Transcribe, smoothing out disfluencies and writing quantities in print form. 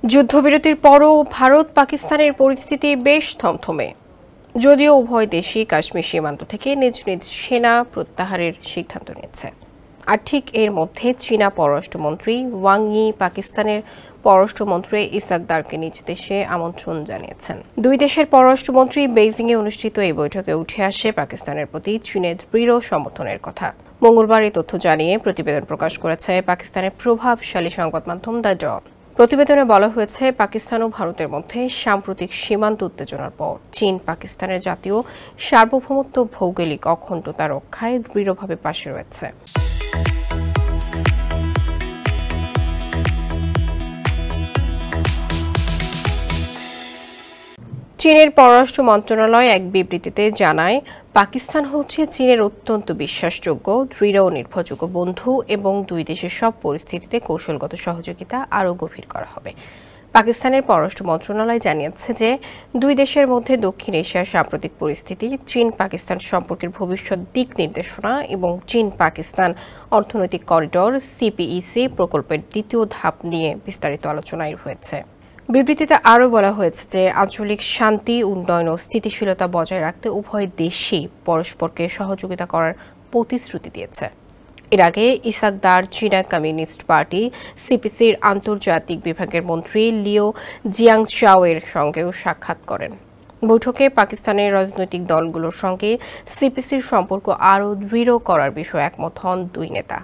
যুদ্ধবিরতির পরও ভারত পাকিস্তানের পরিস্থিতি বেশ থমথমে। যদিও উভয় দেশই কাশ্মীর সীমান্ত থেকে নিজ নিজ সেনা প্রত্যাহারের সিদ্ধান্ত নিয়েছে। আর ঠিক এর মধ্যে চীনা পররাষ্ট্রমন্ত্রী ওয়াং ই পাকিস্তানের পররাষ্ট্রমন্ত্রী ইসাকদারকে নিজ দেশে আমন্ত্রণ জানিয়েছেন। দুই দেশের পররাষ্ট্রমন্ত্রী বেইজিংয়ে অনুষ্ঠিত এই বৈঠকে উঠে আসে পাকিস্তানের প্রতি চীনের দৃঢ় সমর্থনের কথা। মঙ্গলবার এই তথ্য জানিয়ে প্রতিবেদন প্রকাশ করেছে পাকিস্তানের প্রভাবশালী সংবাদ মাধ্যম দ্য ডন। প্রতিবেদনে বলা হয়েছে, পাকিস্তান ও ভারতের মধ্যে সাম্প্রতিক সীমান্ত উত্তেজনার পর চীন পাকিস্তানের জাতীয় সার্বভৌমত্ব ভৌগোলিক অখণ্ডতা রক্ষায় দৃঢ়ভাবে পাশে রয়েছে। চীনের পররাষ্ট্র মন্ত্রণালয় এক বিবৃতিতে জানায়, পাকিস্তান হচ্ছে চীনের অত্যন্ত বিশ্বাসযোগ্য, দৃঢ় ও নির্ভরযোগ্য বন্ধু এবং দুই দেশের সব পরিস্থিতিতে কৌশলগত সহযোগিতা আরও গভীর করা হবে। পাকিস্তানের পররাষ্ট্র মন্ত্রণালয় জানিয়েছে যে দুই দেশের মধ্যে দক্ষিণ এশিয়ার সাম্প্রতিক পরিস্থিতি, চীন পাকিস্তান সম্পর্কের ভবিষ্যৎ দিক নির্দেশনা এবং চীন পাকিস্তান অর্থনৈতিক করিডোর সিপিইসি প্রকল্পের দ্বিতীয় ধাপ নিয়ে বিস্তারিত আলোচনায় হয়েছে। বিবৃতিতে আরও বলা হয়েছে যে আঞ্চলিক শান্তি, উন্নয়ন ও স্থিতিশীলতা বজায় রাখতে উভয় দেশই পরস্পরকে সহযোগিতা করার প্রতিশ্রুতি দিয়েছে। এর আগে ইসাকদার চীনা কমিউনিস্ট পার্টি সিপিসির আন্তর্জাতিক বিভাগের মন্ত্রী লিও জিয়াংশাও এর সঙ্গেও সাক্ষাৎ করেন। বৈঠকে পাকিস্তানের রাজনৈতিক দলগুলোর সঙ্গে সিপিসির সম্পর্ক আরও দৃঢ় করার বিষয়ে একমত হন দুই নেতা।